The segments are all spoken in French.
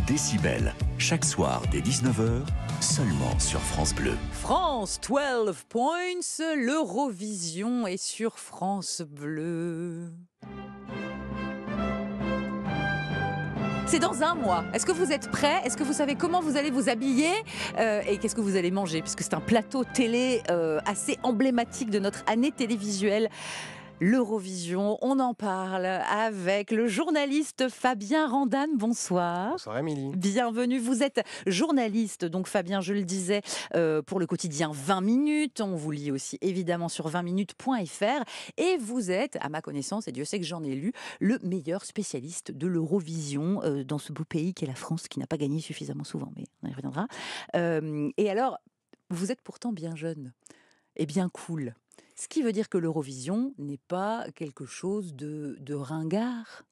Décibel, chaque soir dès 19h, seulement sur France Bleu. France 12 Points, l'Eurovision est sur France Bleu. C'est dans un mois. Est-ce que vous êtes prêts? Est-ce que vous savez comment vous allez vous habiller? Et qu'est-ce que vous allez manger? Puisque c'est un plateau télé assez emblématique de notre année télévisuelle. L'Eurovision, on en parle avec le journaliste Fabien Randane. Bonsoir. Bonsoir Émilie. Bienvenue, vous êtes journaliste, donc Fabien, je le disais, pour le quotidien 20 minutes. On vous lit aussi évidemment sur 20minutes.fr. Et vous êtes, à ma connaissance, et Dieu sait que j'en ai lu, le meilleur spécialiste de l'Eurovision dans ce beau pays qu'est la France, qui n'a pas gagné suffisamment souvent, mais on y reviendra. Et alors, vous êtes pourtant bien jeune et bien cool. Ce qui veut dire que l'Eurovision n'est pas quelque chose de ringard.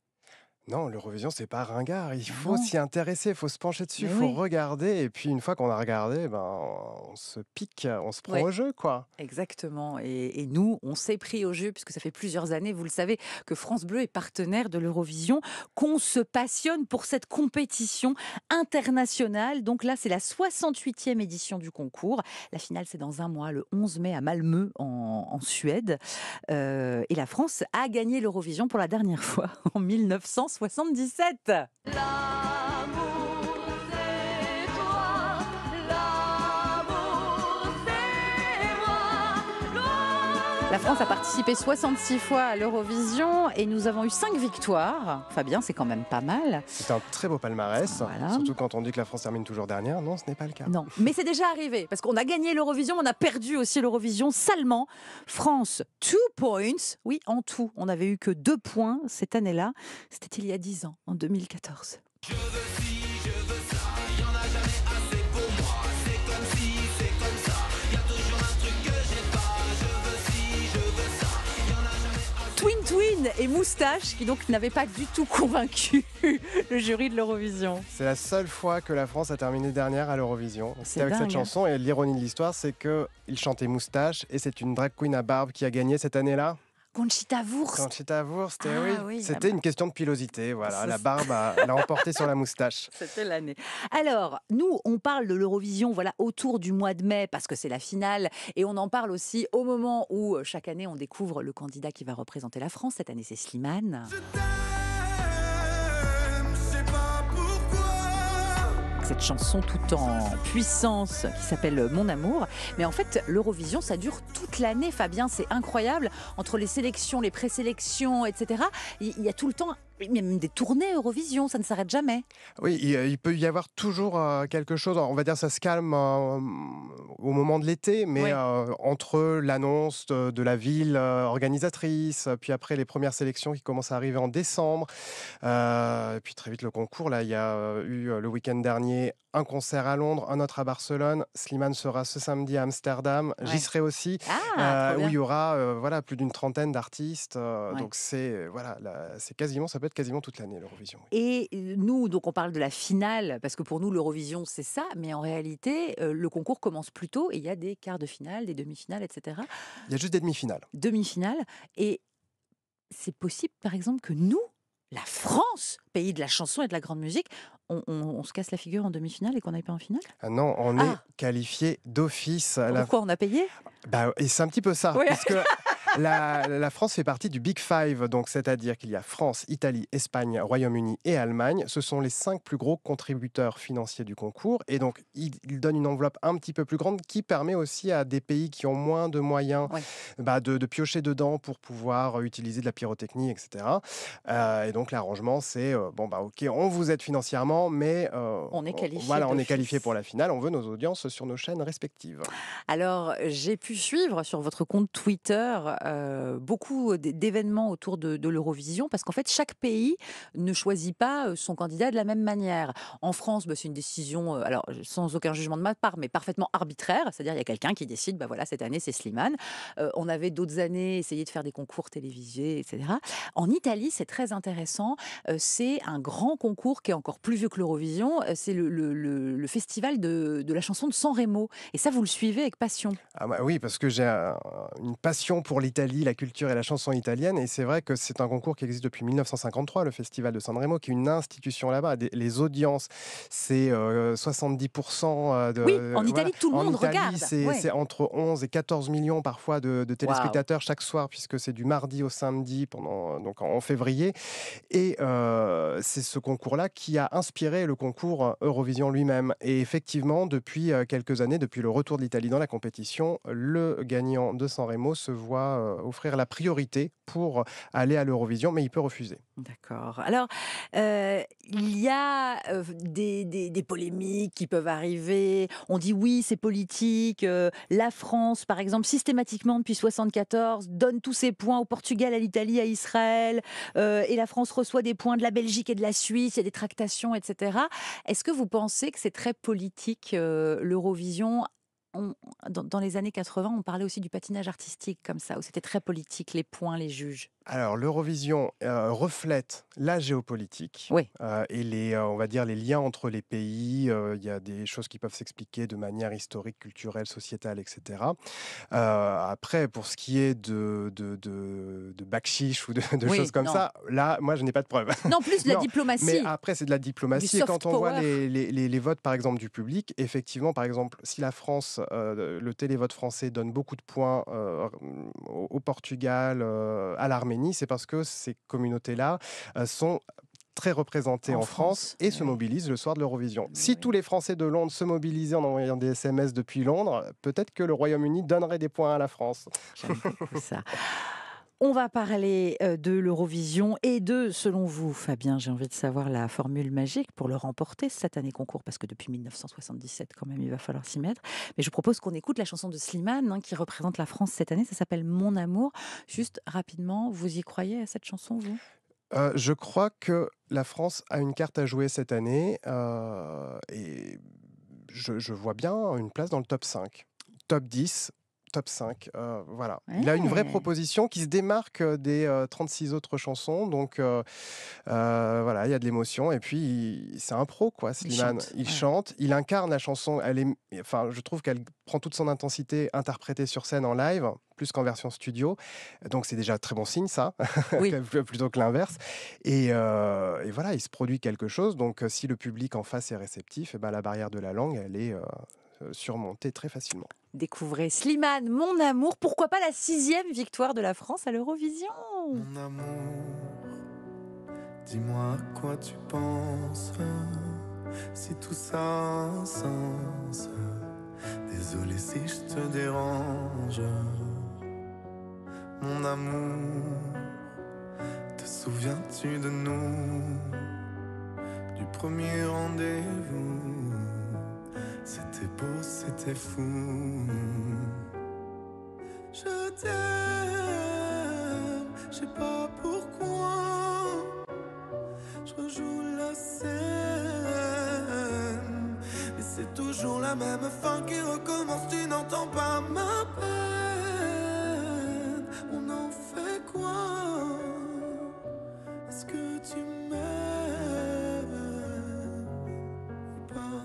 Non, l'Eurovision, c'est pas ringard. Il faut Non. s'y intéresser, il faut se pencher dessus, il Mais faut oui. regarder. Et puis, une fois qu'on a regardé, on se pique, on se prend Ouais. au jeu, quoi. Exactement. Et nous, on s'est pris au jeu, puisque ça fait plusieurs années, vous le savez, que France Bleu est partenaire de l'Eurovision, qu'on se passionne pour cette compétition internationale. Donc là, c'est la 68e édition du concours. La finale, c'est dans un mois, le 11 mai, à Malmö, en Suède. Et la France a gagné l'Eurovision pour la dernière fois, en 1977. La France a participé 66 fois à l'Eurovision et nous avons eu 5 victoires. Fabien, c'est quand même pas mal. C'est un très beau palmarès, Voilà. surtout quand on dit que la France termine toujours dernière. Non, ce n'est pas le cas. Non, mais c'est déjà arrivé, parce qu'on a gagné l'Eurovision, on a perdu aussi l'Eurovision salement. France, 2 points, oui, en tout. On n'avait eu que 2 points cette année-là. C'était il y a 10 ans, en 2014. Twin et Moustache, qui donc n'avaient pas du tout convaincu le jury de l'Eurovision. C'est la seule fois que la France a terminé dernière à l'Eurovision. C'était avec dingue, cette chanson. Et l'ironie de l'histoire, c'est qu'il chantait Moustache. Et c'est une drag queen à barbe qui a gagné cette année-là. Conchita Wurst. Conchita Wurst, Ah oui, c'était une question de pilosité. Voilà, C'est la ça. barbe l'a emporté sur la moustache. C'était l'année. Alors, nous, on parle de l'Eurovision autour du mois de mai, parce que c'est la finale, et on en parle aussi au moment où, chaque année, on découvre le candidat qui va représenter la France. Cette année, c'est Slimane. Cette chanson tout en puissance qui s'appelle Mon Amour. Mais en fait, l'Eurovision, ça dure toute l'année, Fabien, c'est incroyable. Entre les sélections, les présélections, etc., il y a tout le temps, même des tournées Eurovision, ça ne s'arrête jamais. Oui, il peut y avoir toujours quelque chose. On va dire ça se calme au moment de l'été, mais Ouais. entre l'annonce de la ville organisatrice, puis après les premières sélections qui commencent à arriver en décembre, et puis très vite le concours. Là, il y a eu le week-end dernier un concert à Londres, un autre à Barcelone. Slimane sera ce samedi à Amsterdam. Ouais. J'y serai aussi, Ah, trop où bien. il y aura plus d'une trentaine d'artistes. Ouais. Donc c'est quasiment, ça peut être quasiment toute l'année l'Eurovision. Oui. Et nous, donc on parle de la finale, parce que pour nous, l'Eurovision, c'est ça, mais en réalité, le concours commence plus tôt, et il y a des quarts de finale, des demi-finales, etc. Il y a juste des demi-finales. Demi-finale, et c'est possible, par exemple, que nous, la France, pays de la chanson et de la grande musique, on se casse la figure en demi-finale et qu'on n'aille pas en finale? Ah non, on est Ah. qualifié d'office. Pourquoi on a payé? Et c'est un petit peu ça, Ouais. puisque la France fait partie du Big Five, donc c'est-à-dire qu'il y a France, Italie, Espagne, Royaume-Uni et Allemagne. Ce sont les 5 plus gros contributeurs financiers du concours, et donc ils donnent une enveloppe un petit peu plus grande qui permet aussi à des pays qui ont moins de moyens Ouais. de piocher dedans pour pouvoir utiliser de la pyrotechnie, etc. Et donc l'arrangement, c'est ok, on vous aide financièrement, mais On est qualifié Voilà, on est d'office. qualifié pour la finale. On veut nos audiences sur nos chaînes respectives. Alors, j'ai pu suivre sur votre compte Twitter beaucoup d'événements autour de l'Eurovision, parce qu'en fait, chaque pays ne choisit pas son candidat de la même manière. En France, c'est une décision, alors sans aucun jugement de ma part, mais parfaitement arbitraire, c'est-à-dire il y a quelqu'un qui décide, cette année c'est Slimane. On avait d'autres années essayé de faire des concours télévisés, etc. En Italie, c'est très intéressant, c'est un grand concours qui est encore plus vieux que l'Eurovision, c'est le festival de la chanson de Sanremo. Et ça, vous le suivez avec passion. Ah oui, parce que j'ai une passion pour l'Italie, la culture et la chanson italienne. Et c'est vrai que c'est un concours qui existe depuis 1953, le Festival de Sanremo, qui est une institution là-bas. Les audiences, c'est 70% Oui, en voilà. Italie, tout le En monde Italie, regarde. Ouais. c'est entre 11 et 14 millions parfois de Waouh. téléspectateurs chaque soir, puisque c'est du mardi au samedi donc en février. Et c'est ce concours-là qui a inspiré le concours Eurovision lui-même. Et effectivement, depuis quelques années, depuis le retour de l'Italie dans la compétition, le gagnant de Sanremo se voit offrir la priorité pour aller à l'Eurovision, mais il peut refuser. D'accord. Alors, il y a des polémiques qui peuvent arriver. On dit oui, c'est politique. La France, par exemple, systématiquement depuis 74, donne tous ses points au Portugal, à l'Italie, à Israël. Et la France reçoit des points de la Belgique et de la Suisse. Il y a des tractations, etc. Est-ce que vous pensez que c'est très politique, l'Eurovision? Dans les années 80, on parlait aussi du patinage artistique comme ça, où c'était très politique, les points, les juges. Alors, l'Eurovision reflète la géopolitique Oui. et on va dire les liens entre les pays. Il y a des choses qui peuvent s'expliquer de manière historique, culturelle, sociétale, etc. Après, pour ce qui est de bakchich ou de Oui, choses comme non. ça, là, moi, je n'ai pas de preuves. Non, plus de la Non, diplomatie. mais après, c'est de la diplomatie. Et soft quand on voit power. les votes, par exemple, du public, effectivement, par exemple, si la France, le télévote français donne beaucoup de points au Portugal, à l'Arménie, c'est parce que ces communautés-là sont très représentées En en France et se oui. mobilisent le soir de l'Eurovision. Si Oui. tous les Français de Londres se mobilisaient en envoyant des SMS depuis Londres, peut-être que le Royaume-Uni donnerait des points à la France. J'aime beaucoup ça. On va parler de l'Eurovision et selon vous, Fabien, j'ai envie de savoir la formule magique pour le remporter cette année concours, parce que depuis 1977, quand même, il va falloir s'y mettre. Mais je propose qu'on écoute la chanson de Slimane, qui représente la France cette année. Ça s'appelle Mon amour. Juste rapidement, vous y croyez à cette chanson, vous? Je crois que la France a une carte à jouer cette année et je vois bien une place dans le top 5. Top 10, top 5, voilà. Il a une vraie Ouais. proposition qui se démarque des 36 autres chansons, donc voilà, il y a de l'émotion et puis c'est un pro, quoi, Il Slimane. chante. Il Voilà. chante, il incarne la chanson, enfin, je trouve qu'elle prend toute son intensité interprétée sur scène en live, plus qu'en version studio, donc c'est déjà très bon signe, ça, Oui. plutôt que l'inverse. Et voilà, il se produit quelque chose, donc si le public en face est réceptif, eh ben, la barrière de la langue, elle est surmontée très facilement. Découvrez Slimane, Mon amour. Pourquoi pas la 6e victoire de la France à l'Eurovision? Mon amour, dis-moi à quoi tu penses, si tout ça a un sens. Désolé si je te dérange. Mon amour, te souviens-tu de nous, du premier rendez-vous? C'était beau, c'était fou. Je t'aime, je sais pas pourquoi. Je rejoue la scène, mais c'est toujours la même fin qui recommence. Tu n'entends pas ma peine. On en fait quoi? Est-ce que tu m'aimes ou pas?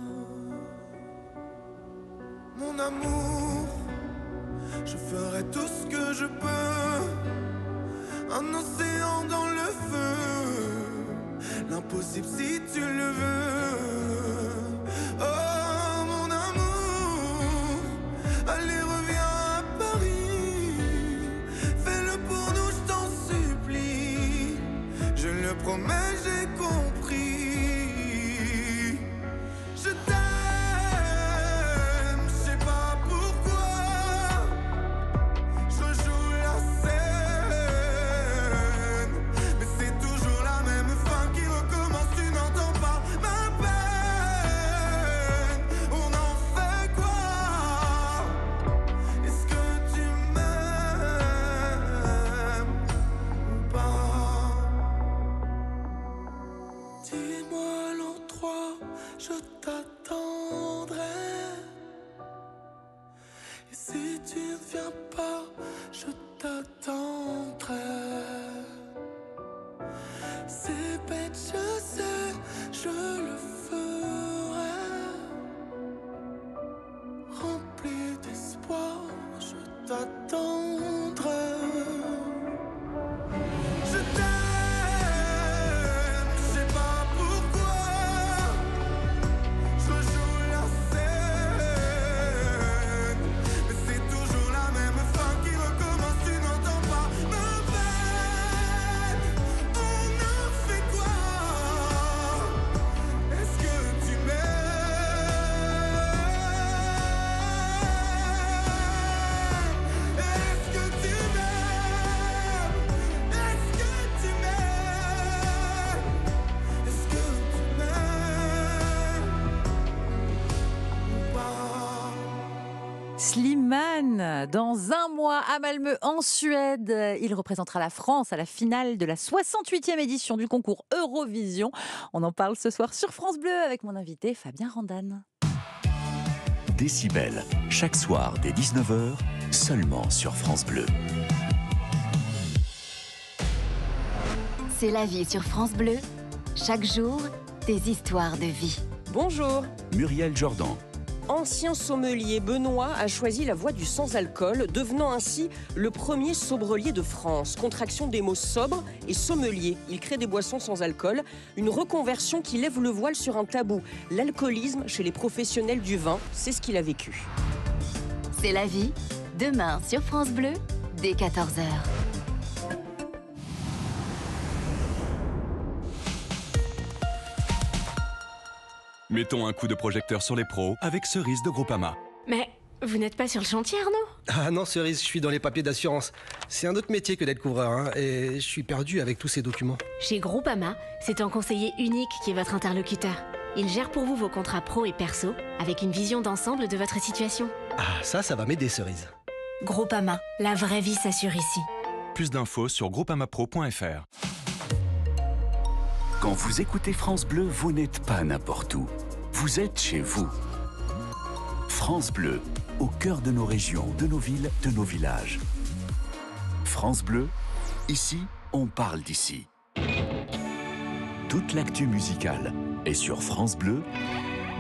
Mon amour, je ferai tout ce que je peux. Un océan dans le feu, l'impossible si tu le veux. Oh mon amour, allez reviens à Paris. Fais-le pour nous, je t'en supplie. Je le promets, j'ai compris. Je t'aime, je sais pas pourquoi. Je joue la scène, mais c'est toujours la même fin qui recommence. Tu n'entends pas ma peine. On en fait quoi? Est-ce que tu m'aimes ou pas? Dis-moi l'endroit, je t'attendrai. Et si tu ne viens pas, je t'attendrai. C'est bête, je sais, je le ferai. Rempli d'espoir, je t'attendrai. Slimane, dans un mois à Malmö en Suède. Il représentera la France à la finale de la 68e édition du concours Eurovision. On en parle ce soir sur France Bleu avec mon invité Fabien Randane. Décibel, chaque soir dès 19h, seulement sur France Bleu. C'est la vie sur France Bleu. Chaque jour, des histoires de vie. Bonjour. Muriel Jordan. Ancien sommelier, Benoît a choisi la voie du sans-alcool, devenant ainsi le premier sobrelier de France. Contraction des mots sobre et sommelier. Il crée des boissons sans alcool, une reconversion qui lève le voile sur un tabou. L'alcoolisme chez les professionnels du vin, c'est ce qu'il a vécu. C'est la vie, demain sur France Bleu, dès 14h. Mettons un coup de projecteur sur les pros avec Cerise de Groupama. Mais vous n'êtes pas sur le chantier, Arnaud? Ah non, Cerise, je suis dans les papiers d'assurance. C'est un autre métier que d'être couvreur, hein, et je suis perdu avec tous ces documents. Chez Groupama, c'est un conseiller unique qui est votre interlocuteur. Il gère pour vous vos contrats pro et perso, avec une vision d'ensemble de votre situation. Ah, ça va m'aider, Cerise. Groupama, la vraie vie s'assure ici. Plus d'infos sur groupamapro.fr. Quand vous écoutez France Bleu, vous n'êtes pas n'importe où. Vous êtes chez vous. France Bleu, au cœur de nos régions, de nos villes, de nos villages. France Bleu, ici, on parle d'ici. Toute l'actu musicale est sur France Bleu,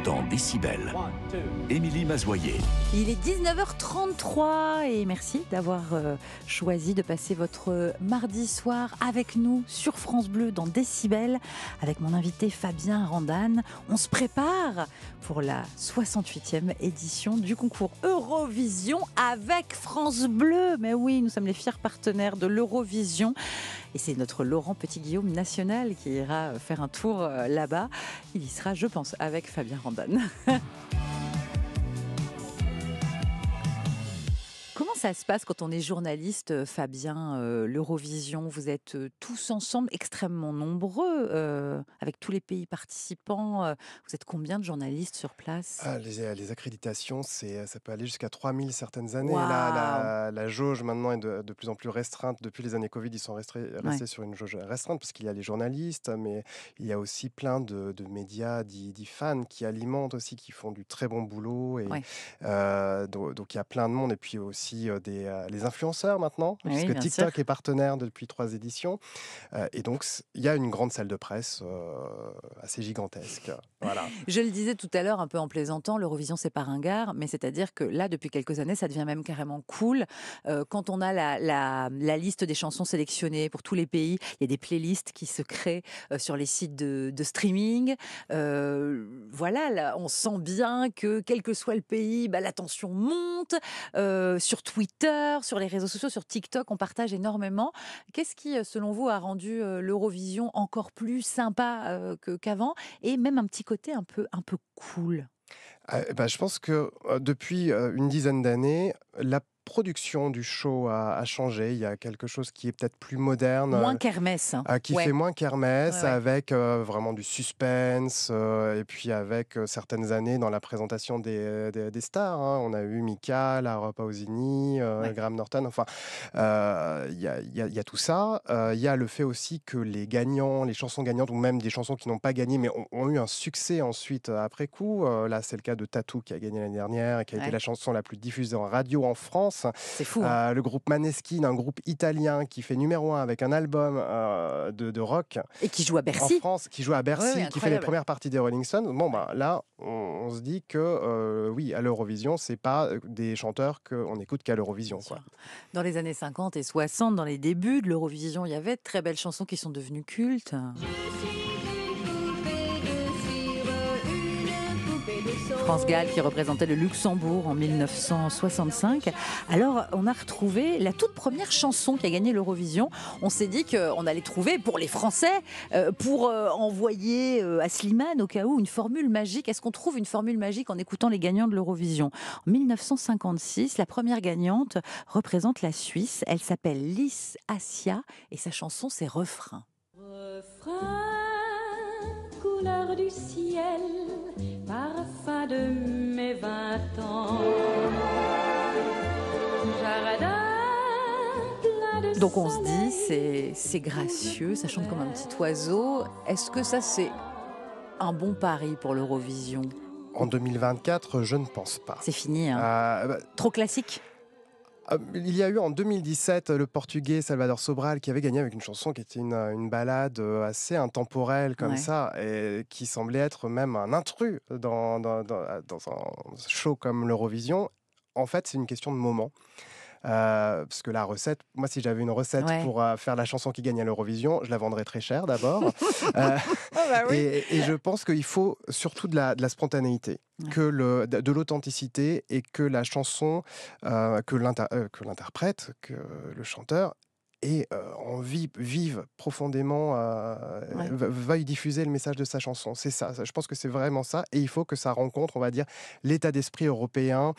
dans Décibel. Émilie Mazoyer. Il est 19h33 et merci d'avoir choisi de passer votre mardi soir avec nous sur France Bleu dans Décibel avec mon invité Fabien Randane. On se prépare pour la 68e édition du concours Eurovision avec France Bleu. Mais oui, nous sommes les fiers partenaires de l'Eurovision. Et c'est notre Laurent Petit-Guillaume national qui ira faire un tour là-bas. Il y sera, je pense, avec Fabien Randane. Comment ça se passe quand on est journaliste, Fabien, l'Eurovision? Vous êtes tous ensemble, extrêmement nombreux, avec tous les pays participants. Vous êtes combien de journalistes sur place? Les accréditations, ça peut aller jusqu'à 3000 certaines années. Wow. Là, la jauge maintenant est de plus en plus restreinte. Depuis les années Covid, ils sont restés sur une jauge restreinte parce qu'il y a les journalistes, mais il y a aussi plein de médias dits fans qui alimentent aussi, qui font du très bon boulot. Et, donc il y a plein de monde. Et puis aussi les influenceurs maintenant, puisque TikTok est partenaire depuis 3 éditions. Et donc, il y a une grande salle de presse assez gigantesque. Voilà. Je le disais tout à l'heure, un peu en plaisantant, l'Eurovision, c'est pas ringard, mais c'est-à-dire que là, depuis quelques années, ça devient même carrément cool. Quand on a la liste des chansons sélectionnées pour tous les pays, il y a des playlists qui se créent sur les sites de streaming. Voilà, là, on sent bien que, quel que soit le pays, l'attention monte. Sur Twitter, sur les réseaux sociaux, sur TikTok, on partage énormément. Qu'est-ce qui, selon vous, a rendu l'Eurovision encore plus sympa qu'avant et même un petit côté un peu cool? Je pense que depuis une dizaine d'années, la production du show a changé. Il y a quelque chose qui est peut-être plus moderne. Moins kermesse. Qui fait moins kermesse, avec vraiment du suspense, et puis avec certaines années dans la présentation des stars. Hein. On a eu Mika, Laura Pausini, Graham Norton. Enfin, il y a tout ça. Il y a le fait aussi que les gagnants, les chansons gagnantes, ou même des chansons qui n'ont pas gagné, mais ont eu un succès ensuite après coup. Là, c'est le cas de Tattoo qui a gagné l'année dernière et qui a été la chanson la plus diffusée en radio en France. C'est fou. Hein. Le groupe Maneskin, un groupe italien qui fait numéro 1 avec un album de rock. Et qui joue à Bercy. En France, qui joue à Bercy, qui fait les premières parties des Rolling Stones. Bon, là, on se dit que oui, à l'Eurovision, c'est pas des chanteurs qu'on écoute qu'à l'Eurovision. Quoi. Dans les années 50 et 60, dans les débuts de l'Eurovision, il y avait de très belles chansons qui sont devenues cultes. France Gall qui représentait le Luxembourg en 1965. Alors, on a retrouvé la toute première chanson qui a gagné l'Eurovision. On s'est dit qu'on allait trouver pour les Français, pour envoyer à Slimane au cas où une formule magique. Est-ce qu'on trouve une formule magique en écoutant les gagnants de l'Eurovision? En 1956, la première gagnante représente la Suisse. Elle s'appelle Lys Assia et sa chanson, c'est Refrain. Refrain, couleur du ciel, parfum de mes 20 ans. Donc on se dit, c'est gracieux, ça chante comme un petit oiseau. Est-ce que ça, c'est un bon pari pour l'Eurovision? En 2024, je ne pense pas. C'est fini, hein. Trop classique? Il y a eu en 2017 le Portugais Salvador Sobral qui avait gagné avec une chanson qui était une ballade assez intemporelle comme ça, et qui semblait être même un intrus dans un show comme l'Eurovision. En fait, c'est une question de moment. Parce que la recette, moi si j'avais une recette pour faire la chanson qui gagne à l'Eurovision, je la vendrais très cher d'abord. Et je pense qu'il faut surtout de la spontanéité, de l'authenticité, et que la chanson, que l'interprète, que le chanteur vive profondément, veuille diffuser le message de sa chanson. C'est ça, je pense que c'est vraiment ça, et il faut que ça rencontre, on va dire, l'état d'esprit européen,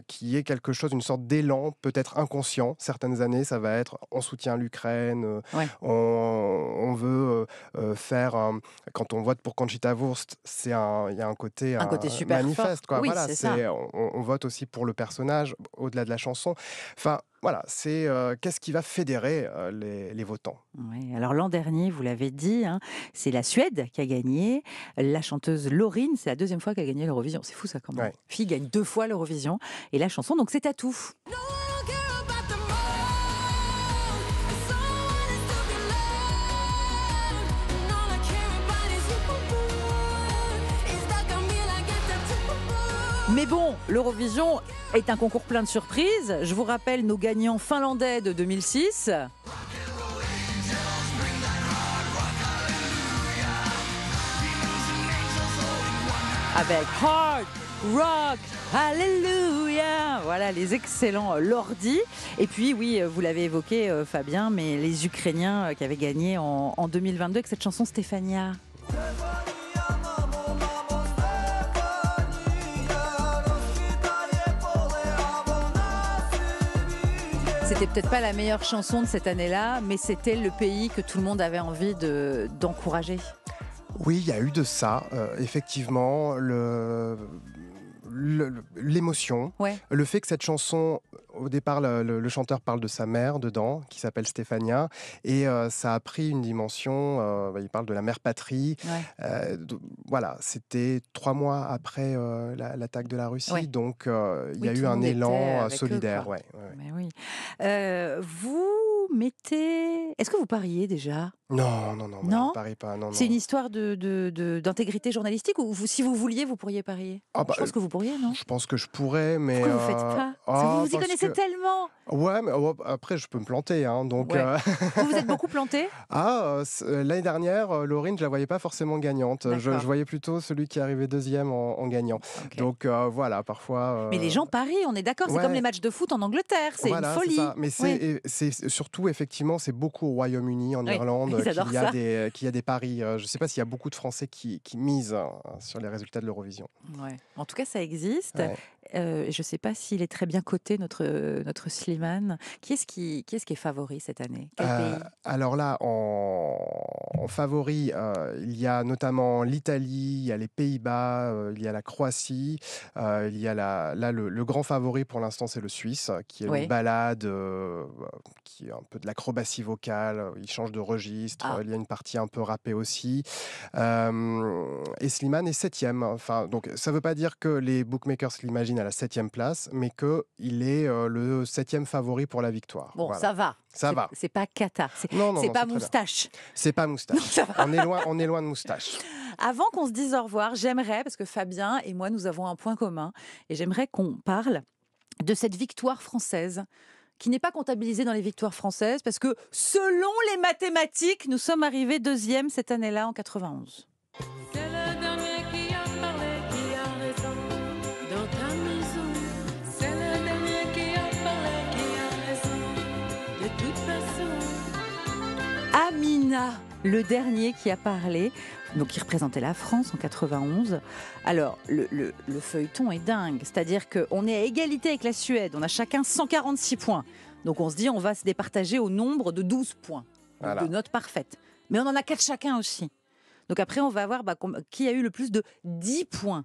qui est quelque chose, une sorte d'élan, peut-être inconscient. Certaines années, ça va être on soutient l'Ukraine, on veut faire, quand on vote pour Conchita Wurst, il y a un côté super manifeste, fort. Oui, voilà, c'est on vote aussi pour le personnage au-delà de la chanson. Enfin, voilà, c'est qu'est-ce qui va fédérer les votants. Oui, alors l'an dernier, vous l'avez dit, hein, c'est la Suède qui a gagné. La chanteuse Loreen, c'est la deuxième fois qu'elle a gagné l'Eurovision. C'est fou ça quand même. Fille gagne 2 fois l'Eurovision. Et la chanson, donc c'est Tatou. Mais bon, l'Eurovision est un concours plein de surprises. Je vous rappelle nos gagnants finlandais de 2006. Avec Hard Rock Hallelujah. Voilà les excellents Lordi. Et puis oui, vous l'avez évoqué Fabien, mais les Ukrainiens qui avaient gagné en 2022 avec cette chanson Stefania. C'était peut-être pas la meilleure chanson de cette année-là, mais c'était le pays que tout le monde avait envie d'encourager. Oui, il y a eu de ça, effectivement, l'émotion, le fait que cette chanson, au départ, le chanteur parle de sa mère dedans, qui s'appelle Stefania, et ça a pris une dimension, il parle de la mère patrie. Voilà, c'était 3 mois après l'attaque de la Russie, donc il y a eu un élan solidaire. Mais oui. Vous mettez... Est-ce que vous pariez déjà ? Non, je ne parie pas. Non. C'est une histoire d'intégrité journalistique, ou si vous vouliez, vous pourriez parier? Je pense que vous pourriez, non? Je pense que je pourrais, mais... Pourquoi vous ne faites pas? Parce que vous y connaissez tellement. Ouais, mais après, je peux me planter. Hein, donc, Vous êtes beaucoup planté? L'année dernière, Loreen, je ne la voyais pas forcément gagnante. Je voyais plutôt celui qui arrivait deuxième en gagnant. Donc voilà, parfois... Mais les gens parient, on est d'accord. C'est comme les matchs de foot en Angleterre. C'est une folie. Mais c'est surtout, effectivement, c'est beaucoup au Royaume-Uni, en Irlande, qu'il y a des paris. Je ne sais pas s'il y a beaucoup de Français qui misent sur les résultats de l'Eurovision. En tout cas, ça existe. Je ne sais pas s'il est très bien coté, notre Slimane. Qui est-ce qui est favori cette année? Quel pays? Alors là, en favori, il y a notamment l'Italie, il y a les Pays-Bas, il y a la Croatie. Il y a le grand favori pour l'instant, c'est le Suisse, qui est une ballade, qui est un peu de l'acrobatie vocale. Il change de registre. Il y a une partie un peu rappée aussi. Et Slimane est 7e. Enfin, donc, ça ne veut pas dire que les bookmakers l'imaginent à la 7e place, mais qu'il est le 7e favori pour la victoire. Bon, voilà. ça va. Ça va. C'est pas Qatar. C'est pas Moustache. C'est pas Moustache. On est loin de Moustache. Avant qu'on se dise au revoir, j'aimerais, parce que Fabien et moi, nous avons un point commun, et j'aimerais qu'on parle de cette victoire française qui n'est pas comptabilisée dans les victoires françaises, parce que selon les mathématiques, nous sommes arrivés 2e cette année-là, en 91. C'est le dernier qui a parlé, qui a raison dans ta maison. C'est le dernier qui a parlé, qui a raison de toute façon. Amina, le dernier qui a parlé, donc qui représentait la France en 91. Alors, le feuilleton est dingue, c'est-à-dire qu'on est à égalité avec la Suède, on a chacun 146 points. Donc on se dit on va se départager au nombre de 12 points, de notes parfaites. Mais on en a 4 chacun aussi. Donc après, on va voir qui a eu le plus de 10 points.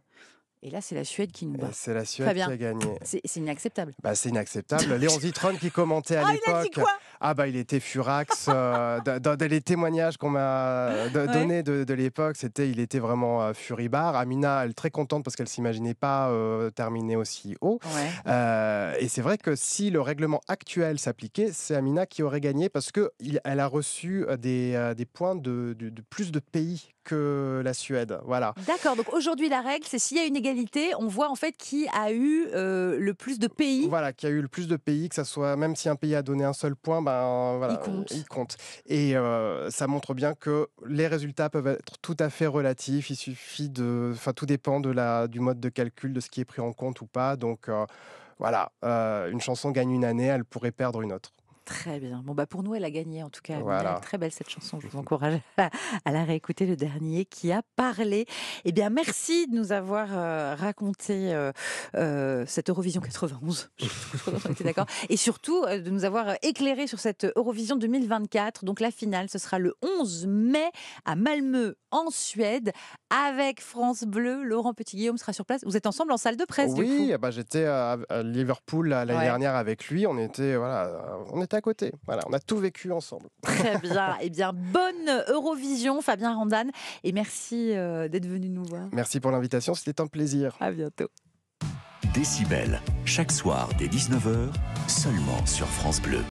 Et là, c'est la Suède qui nous bat. C'est la Suède qui a gagné. C'est inacceptable. C'est inacceptable. Léon Zitron qui commentait à l'époque. Il a dit quoi? Ah bah il était furax. Dans les témoignages qu'on m'a donnés de l'époque, il était vraiment furibard. Amina, elle est très contente parce qu'elle s'imaginait pas terminer aussi haut. Ouais. Et c'est vrai que si le règlement actuel s'appliquait, c'est Amina qui aurait gagné parce que elle a reçu des points de plus de pays que la Suède. Voilà. D'accord, donc aujourd'hui la règle c'est s'il y a une égalité, on voit en fait qui a eu le plus de pays. Voilà, qui a eu le plus de pays, que ça soit, même si un pays a donné un seul point, ben voilà, il compte. Et ça montre bien que les résultats peuvent être tout à fait relatifs. Il suffit tout dépend du mode de calcul, de ce qui est pris en compte ou pas. Donc voilà, une chanson gagne une année, elle pourrait perdre une autre. Très bien. Bon, bah pour nous, elle a gagné en tout cas. Voilà. Elle est très belle cette chanson. Je vous encourage à la réécouter. Le dernier qui a parlé. Eh bien, merci de nous avoir raconté cette Eurovision 91. Je crois qu'on était d'accord. Et surtout de nous avoir éclairé sur cette Eurovision 2024. Donc la finale, ce sera le 11 mai à Malmö en Suède avec France Bleu. Laurent Petit-Guillaume sera sur place. Vous êtes ensemble en salle de presse du coup. Oui, bah, j'étais à Liverpool l'année dernière avec lui. On était à côté. Voilà, on a tout vécu ensemble. Très bien. Eh bien, bonne Eurovision, Fabien Randan. Et merci d'être venu nous voir. Merci pour l'invitation, c'était un plaisir. À bientôt. Décibel, chaque soir dès 19h, seulement sur France Bleu.